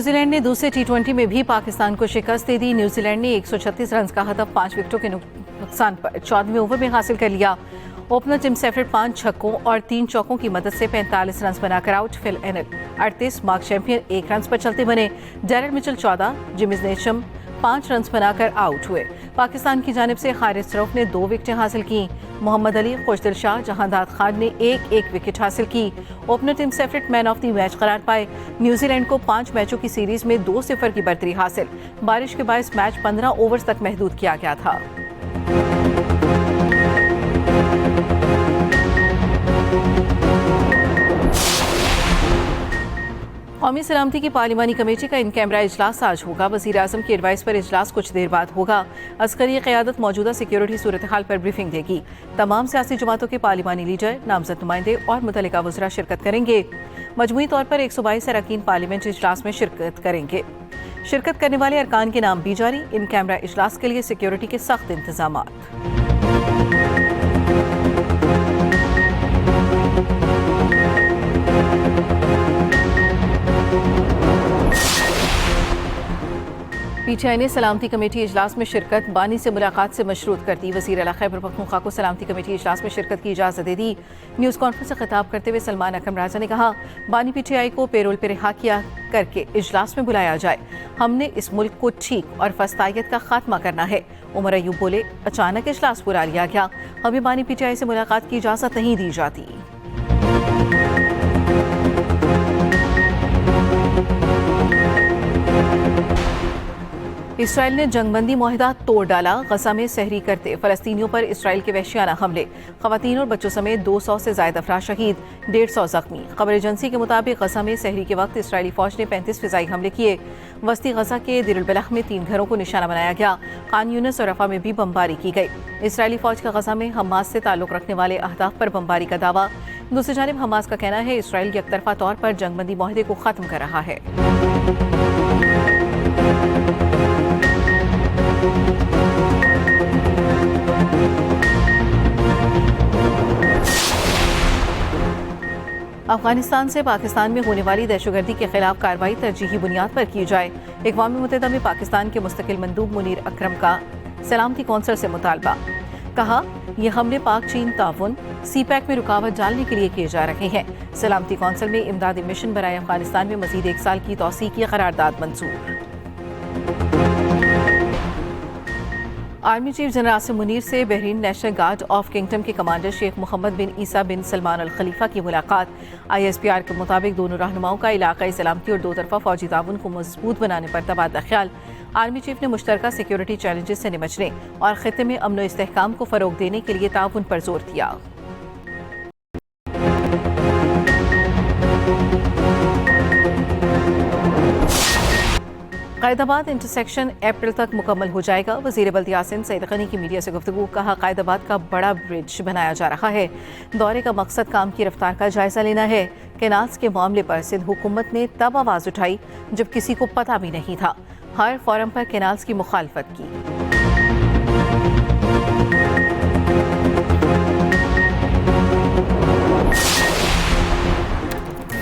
New Zealand نے دوسرے ٹی20 میں بھی پاکستان کو شکست دے دی۔ نیوزی لینڈ نے 136 رنز کا ہدف 5 وکٹوں کے نقصان پر 14ویں اوور میں حاصل کر لیا۔ اوپنر ٹم سیفرڈ 5 چھکوں اور 3 چوکوں کی مدد سے 45 رنز بنا کر آؤٹ۔ فل اینل 38، مارک چیمپئن 1 رنز پر چلتے بنے۔ ڈیرل مچل 14، جیمز نیشم 5 رنز بنا کر آؤٹ ہوئے۔ پاکستان کی جانب سے حارث رؤف نے 2 وکٹیں حاصل کی۔ محمد علی، خوشدل شاہ، جہانداد خان نے ایک وکٹ حاصل کی۔ Opener Tim Seifert man of the match قرار پائے۔ نیوزی لینڈ کو 5 میچوں کی سیریز میں 2-0 کی برتری حاصل۔ بارش کے باعث میچ 15 اوورز تک محدود کیا گیا تھا۔ قومی سلامتی کی پارلیمانی کمیٹی کا ان کیمرہ اجلاس آج ہوگا۔ وزیر اعظم کی ایڈوائس پر اجلاس کچھ دیر بعد ہوگا۔ عسکری قیادت موجودہ سیکیورٹی صورتحال پر بریفنگ دے گی۔ تمام سیاسی جماعتوں کے پارلیمانی لیڈر، نامزد نمائندے اور متعلقہ وزراء شرکت کریں گے۔ مجموعی طور پر 122 اراکین پارلیمنٹ اجلاس میں شرکت کریں گے۔ شرکت کرنے والے ارکان کے نام بھی جاری۔ ان کیمرہ اجلاس کے لیے سیکیورٹی کے سخت انتظامات۔ پی ٹی آئی نے سلامتی کمیٹی اجلاس میں شرکت بانی سے ملاقات سے مشروط کر دی۔ وزیر اعلیٰ خیبر پختونخوا کو سلامتی کمیٹی اجلاس میں شرکت کی اجازت دے دی۔ نیوز کانفرنس سے خطاب کرتے ہوئے سلمان اکرم راجہ نے کہا، بانی پی ٹی آئی کو پیرول پہ رہا کیا کر کے اجلاس میں بلایا جائے۔ ہم نے اس ملک کو ٹھیک اور فسطائیت کا خاتمہ کرنا ہے۔ عمر ایوب بولے، اچانک اجلاس بلا لیا گیا، ہمیں بانی پی ٹی آئی سے ملاقات کی اجازت نہیں دی جاتی۔ اسرائیل نے جنگ بندی معاہدہ توڑ ڈالا۔ غزہ میں سحری کرتے فلسطینیوں پر اسرائیل کے وحشیانہ حملے، خواتین اور بچوں سمیت 200 سے زائد افراد شہید، 150 زخمی۔ خبر ایجنسی کے مطابق غزہ میں سحری کے وقت اسرائیلی فوج نے 35 فضائی حملے کیے۔ وسطی غزہ کے دیر البلح میں 3 گھروں کو نشانہ بنایا گیا۔ خان یونس اور رفح میں بھی بمباری کی گئی۔ اسرائیلی فوج کا غزہ میں حماس سے تعلق رکھنے والے اہداف پر بمباری کا دعویٰ۔ دوسری جانب حماس کا کہنا ہے اسرائیل یک طرفہ طور پر جنگ بندی معاہدے کو ختم کر رہا ہے۔ افغانستان سے پاکستان میں ہونے والی دہشت گردی کے خلاف کارروائی ترجیحی بنیاد پر کی جائے۔ اقوام متحدہ میں پاکستان کے مستقل مندوب منیر اکرم کا سلامتی کونسل سے مطالبہ۔ کہا، یہ حملے پاک چین تعاون سی پیک میں رکاوٹ ڈالنے کے لیے کیے جا رہے ہیں۔ سلامتی کونسل میں امدادی مشن برائے افغانستان میں مزید 1 سال کی توسیع کی قرارداد منظور۔ Army chief general Asim Munir سے Bahrain national guard of kingdom کے کمانڈر شیخ محمد بن عیسیٰ بن سلمان الخلیفہ کی ملاقات۔ آئی ایس پی آر کے مطابق دونوں رہنماؤں کا علاقائی سلامتی اور 2 طرفہ فوجی تعاون کو مضبوط بنانے پر تبادلہ خیال۔ آرمی چیف نے مشترکہ سیکیورٹی چیلنجز سے نمٹنے اور خطے میں امن و استحکام کو فروغ دینے کے لیے تعاون پر زور دیا۔ قائدآباد انٹرسیکشن اپریل تک مکمل ہو جائے گا۔ وزیر بلدیات سندھ سعید غنی کی میڈیا سے گفتگو۔ کہا، قائدآباد کا بڑا برج بنایا جا رہا ہے۔ دورے کا مقصد کام کی رفتار کا جائزہ لینا ہے۔ کینالز کے معاملے پر سندھ حکومت نے تب آواز اٹھائی جب کسی کو پتہ بھی نہیں تھا۔ ہر فورم پر کینالز کی مخالفت کی۔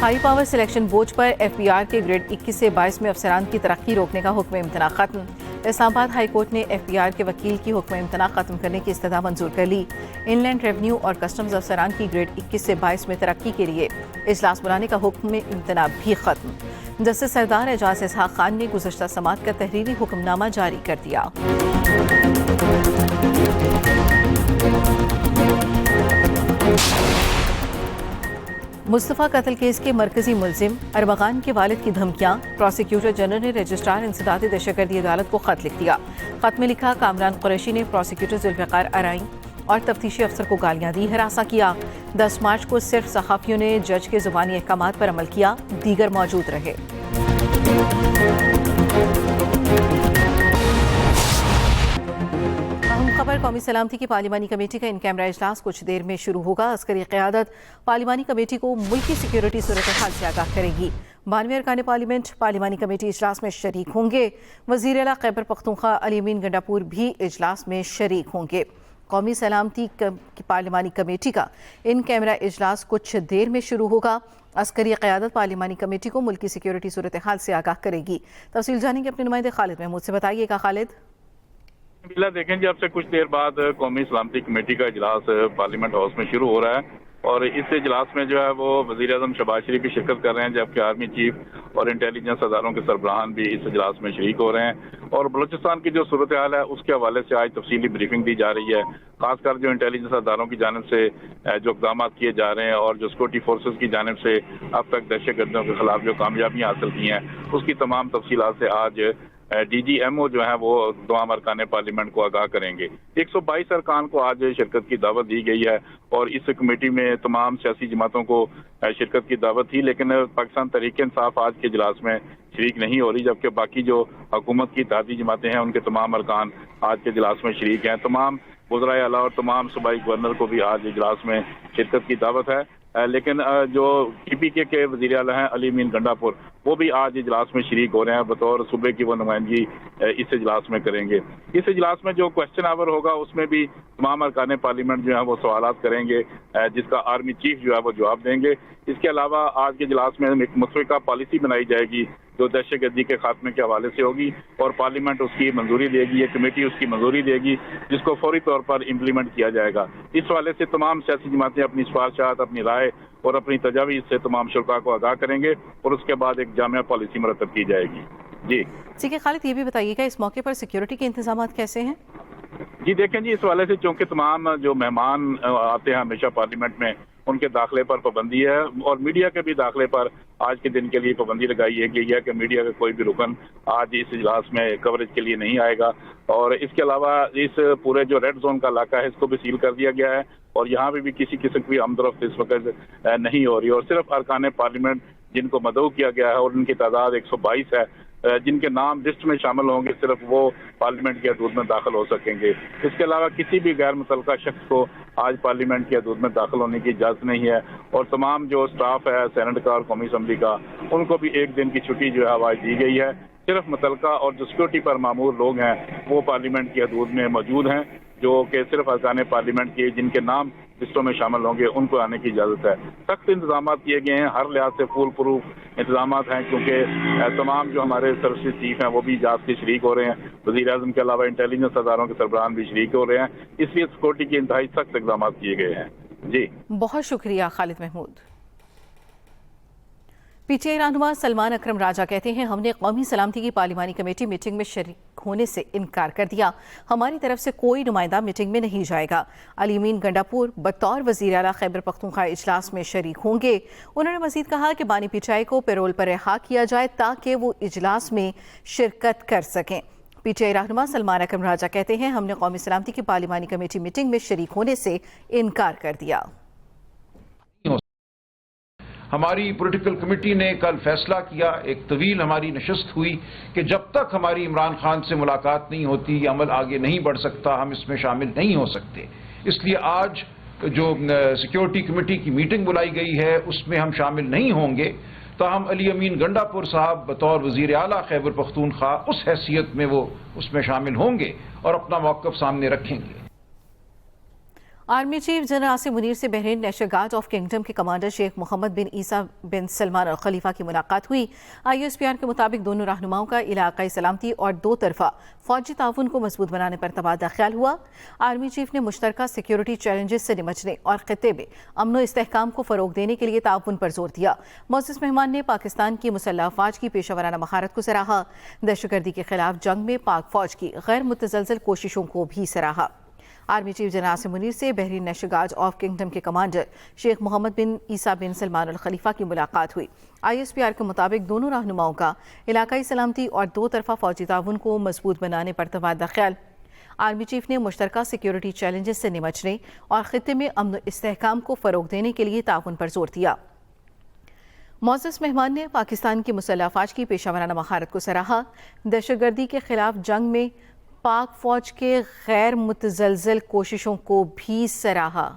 ہائی پاور سلیکشن بورڈ پر ایف بی آر کے گریڈ 21 سے 22 میں افسران کی ترقی روکنے کا حکم امتناع ختم۔ اسلام آباد ہائی کورٹ نے ایف بی آر کے وکیل کی حکم امتناع ختم کرنے کی استدعا منظور کر لی۔ ان لینڈ ریونیو اور کسٹمز افسران کی گریڈ 21 سے 22 میں ترقی کے لیے اجلاس بلانے کا حکم امتناع بھی ختم۔ جسٹس سردار اعجاز اسحاق خان نے گزشتہ سماعت کا تحریری حکم نامہ جاری کر دیا۔ مصطفیٰ قتل کیس کے مرکزی ملزم ارمغان کے والد کی دھمکیاں۔ پروسیکیوٹر جنرل نے رجسٹرار انسداد دہشت گردی عدالت کو خط لکھ دیا۔ خط میں لکھا، کامران قریشی نے پروسیکیوٹر ذوالفقار ارائیں اور تفتیشی افسر کو گالیاں دی، ہراساں کیا۔ 10 مارچ کو صرف صحافیوں نے جج کے زبانی احکامات پر عمل کیا، دیگر موجود رہے۔ خبر، قومی سلامتی کی پارلیمانی کمیٹی کا ان کیمرہ اجلاس کچھ دیر میں شروع ہوگا۔ عسکری قیادت پارلیمانی کمیٹی کو ملکی سیکیورٹی صورتحال سے آگاہ کرے گی۔ 92 ارکان پارلیمنٹ پارلیمانی کمیٹی اجلاس میں شریک ہوں گے۔ وزیر اعلیٰ خیبر پختونخوا علی امین گنڈاپور بھی اجلاس میں شریک ہوں گے۔ قومی سلامتی کی پارلیمانی کمیٹی کا ان کیمرہ اجلاس کچھ دیر میں شروع ہوگا۔ عسکری قیادت پارلیمانی کمیٹی کو ملکی سیکیورٹی صورتحال سے آگاہ کرے گی۔ تفصیل جانیں گے اپنے نمائندے خالد محمود سے، بتائیے گا خالد۔ دیکھیں جی، اب سے کچھ دیر بعد قومی سلامتی کمیٹی کا اجلاس پارلیمنٹ ہاؤس میں شروع ہو رہا ہے، اور اس اجلاس میں جو ہے وہ وزیر اعظم شہباز شریف بھی شرکت کر رہے ہیں، جبکہ آرمی چیف اور انٹیلیجنس اداروں کے سربراہان بھی اس اجلاس میں شریک ہو رہے ہیں، اور بلوچستان کی جو صورتحال ہے اس کے حوالے سے آج تفصیلی بریفنگ دی جا رہی ہے، خاص کر جو انٹیلیجنس اداروں کی جانب سے جو اقدامات کیے جا رہے ہیں اور جو سیکورٹی فورسز کی جانب سے اب تک دہشت گردوں کے خلاف جو کامیابیاں حاصل کی ہیں اس کی تمام تفصیلات سے آج ڈی جی ایم او جو ہیں وہ تمام ارکان پارلیمنٹ کو آگاہ کریں گے۔ 122 ارکان کو آج شرکت کی دعوت دی گئی ہے، اور اس کمیٹی میں تمام سیاسی جماعتوں کو شرکت کی دعوت تھی، لیکن پاکستان تحریک انصاف آج کے اجلاس میں شریک نہیں ہو رہی، جبکہ باقی جو حکومت کی اتحادی جماعتیں ہیں ان کے تمام ارکان آج کے اجلاس میں شریک ہیں۔ تمام وزرائے اعلیٰ اور تمام صوبائی گورنر کو بھی آج اجلاس میں شرکت کی دعوت ہے، لیکن جو پی پی کے وزیر اعلیٰ ہیں علی امین گنڈا پور، وہ بھی آج اجلاس میں شریک ہو رہے ہیں، بطور صوبے کی وہ نمائندگی اس اجلاس میں کریں گے۔ اس اجلاس میں جو کوشچن آور ہوگا اس میں بھی تمام ارکان پارلیمنٹ جو ہیں وہ سوالات کریں گے، جس کا آرمی چیف جو ہے وہ جواب دیں گے۔ اس کے علاوہ آج کے اجلاس میں ایک متفقہ پالیسی بنائی جائے گی جو دہشت گردی کے خاتمے کے حوالے سے ہوگی، اور پارلیمنٹ اس کی منظوری دے گی، یہ کمیٹی اس کی منظوری دے گی، جس کو فوری طور پر امپلیمنٹ کیا جائے گا۔ اس حوالے سے تمام سیاسی جماعتیں اپنی سفارشات، اپنی رائے اور اپنی تجاویز سے تمام شرکاء کو آگاہ کریں گے، اور اس کے بعد ایک جامع پالیسی مرتب کی جائے گی۔ جی ٹھیک ہے خالد، یہ بھی بتائیے گا اس موقع پر سیکیورٹی کے انتظامات کیسے ہیں؟ جی دیکھیں جی، اس حوالے سے چونکہ تمام جو مہمان آتے ہیں ہمیشہ پارلیمنٹ میں، ان کے داخلے پر پابندی ہے، اور میڈیا کے بھی داخلے پر آج کے دن کے لیے پابندی لگائی گئی ہے کہ میڈیا کا کوئی بھی رکن آج اس اجلاس میں کوریج کے لیے نہیں آئے گا، اور اس کے علاوہ اس پورے جو ریڈ زون کا علاقہ ہے اس کو بھی سیل کر دیا گیا ہے، اور یہاں پہ بھی کسی قسم کی آمد و رفت اس وقت نہیں ہو رہی، اور صرف ارکان پارلیمنٹ جن کو مدعو کیا گیا ہے اور ان کی تعداد 122 ہے، جن کے نام لسٹ میں شامل ہوں گے، صرف وہ پارلیمنٹ کی حدود میں داخل ہو سکیں گے۔ اس کے علاوہ کسی بھی غیر متعلقہ شخص کو آج پارلیمنٹ کی حدود میں داخل ہونے کی اجازت نہیں ہے، اور تمام جو سٹاف ہے سینٹ کا اور قومی اسمبلی کا، ان کو بھی ایک دن کی چھٹی جو ہے آج دی گئی ہے۔ صرف متعلقہ اور جو سیکورٹی پر مامور لوگ ہیں وہ پارلیمنٹ کی حدود میں موجود ہیں، جو کہ صرف ارکان پارلیمنٹ کے جن کے نام لسٹوں میں شامل ہوں گے ان کو آنے کی اجازت ہے۔ سخت انتظامات کیے گئے ہیں، ہر لحاظ سے فول پروف انتظامات ہیں، کیونکہ تمام جو ہمارے سروسز چیف ہیں وہ بھی اجلاس کے شریک ہو رہے ہیں، وزیر اعظم کے علاوہ انٹیلیجنس اداروں کے سربراہان بھی شریک ہو رہے ہیں، اس لیے سیکورٹی کے انتہائی سخت اقدامات کیے گئے ہیں۔ جی بہت شکریہ خالد محمود۔ پی ٹی آئی رہنما سلمان اکرم راجہ کہتے ہیں، ہم نے قومی سلامتی کی پارلیمانی کمیٹی میٹنگ میں شریک ہونے سے انکار کر دیا، ہماری طرف سے کوئی نمائندہ میٹنگ میں نہیں جائے گا۔ علی امین گنڈا پور بطور وزیر اعلیٰ خیبر پختونخوا اجلاس میں شریک ہوں گے۔ انہوں نے مزید کہا کہ بانی پی ٹی آئی کو پیرول پر رہا کیا جائے تاکہ وہ اجلاس میں شرکت کر سکیں۔ پی ٹی آئی رہنما سلمان اکرم راجہ کہتے ہیں، ہم نے قومی سلامتی کی پارلیمانی کمیٹی میٹنگ میں شریک ہونے سے انکار کر دیا۔ ہماری پولیٹیکل کمیٹی نے کل فیصلہ کیا، ایک طویل ہماری نشست ہوئی کہ جب تک ہماری عمران خان سے ملاقات نہیں ہوتی یہ عمل آگے نہیں بڑھ سکتا، ہم اس میں شامل نہیں ہو سکتے۔ اس لیے آج جو سیکیورٹی کمیٹی کی میٹنگ بلائی گئی ہے اس میں ہم شامل نہیں ہوں گے، تاہم علی امین گنڈا پور صاحب بطور وزیر اعلیٰ خیبر پختونخوا اس حیثیت میں وہ اس میں شامل ہوں گے اور اپنا موقف سامنے رکھیں گے۔ Army chief general Asim Munir سے Bahrain national guard of kingdom کے کمانڈر شیخ محمد بن عیسیٰ بن سلمان الخلیفہ کی ملاقات ہوئی۔ آئی ایس پی آر کے مطابق دونوں رہنماؤں کا علاقائی سلامتی اور دو طرفہ فوجی تعاون کو مضبوط بنانے پر تبادلہ خیال ہوا۔ آرمی چیف نے مشترکہ سیکیورٹی چیلنجز سے نمٹنے اور خطے میں امن و استحکام کو فروغ دینے کے لیے تعاون پر زور دیا۔ معزز مہمان نے پاکستان کی مسلح افواج کی پیشہ ورانہ مہارت کو سراہا۔ دہشت گردی کے خلاف جنگ میں پاک فوج کی غیر متزلزل کوششوں کو بھی سراہا۔ Army chief general Asim Munir سے Bahrain national guard of kingdom کے کمانڈر شیخ محمد بن عیسیٰ بن سلمان الخلیفہ کی ملاقات ہوئی۔ آئی ایس پی آر کے مطابق دونوں رہنماؤں کا علاقائی سلامتی اور دو طرفہ فوجی تعاون کو مضبوط بنانے پر تبادلہ خیال۔ آرمی چیف نے مشترکہ سیکیورٹی چیلنجز سے نمٹنے اور خطے میں امن و استحکام کو فروغ دینے کے لیے تعاون پر زور دیا۔ معزز مہمان نے پاکستان کی مسلح افواج کی پیشہ ورانہ مہارت کو سراہا۔ دہشت گردی کے خلاف جنگ میں پاک فوج کے غیر متزلزل کوششوں کو بھی سراہا۔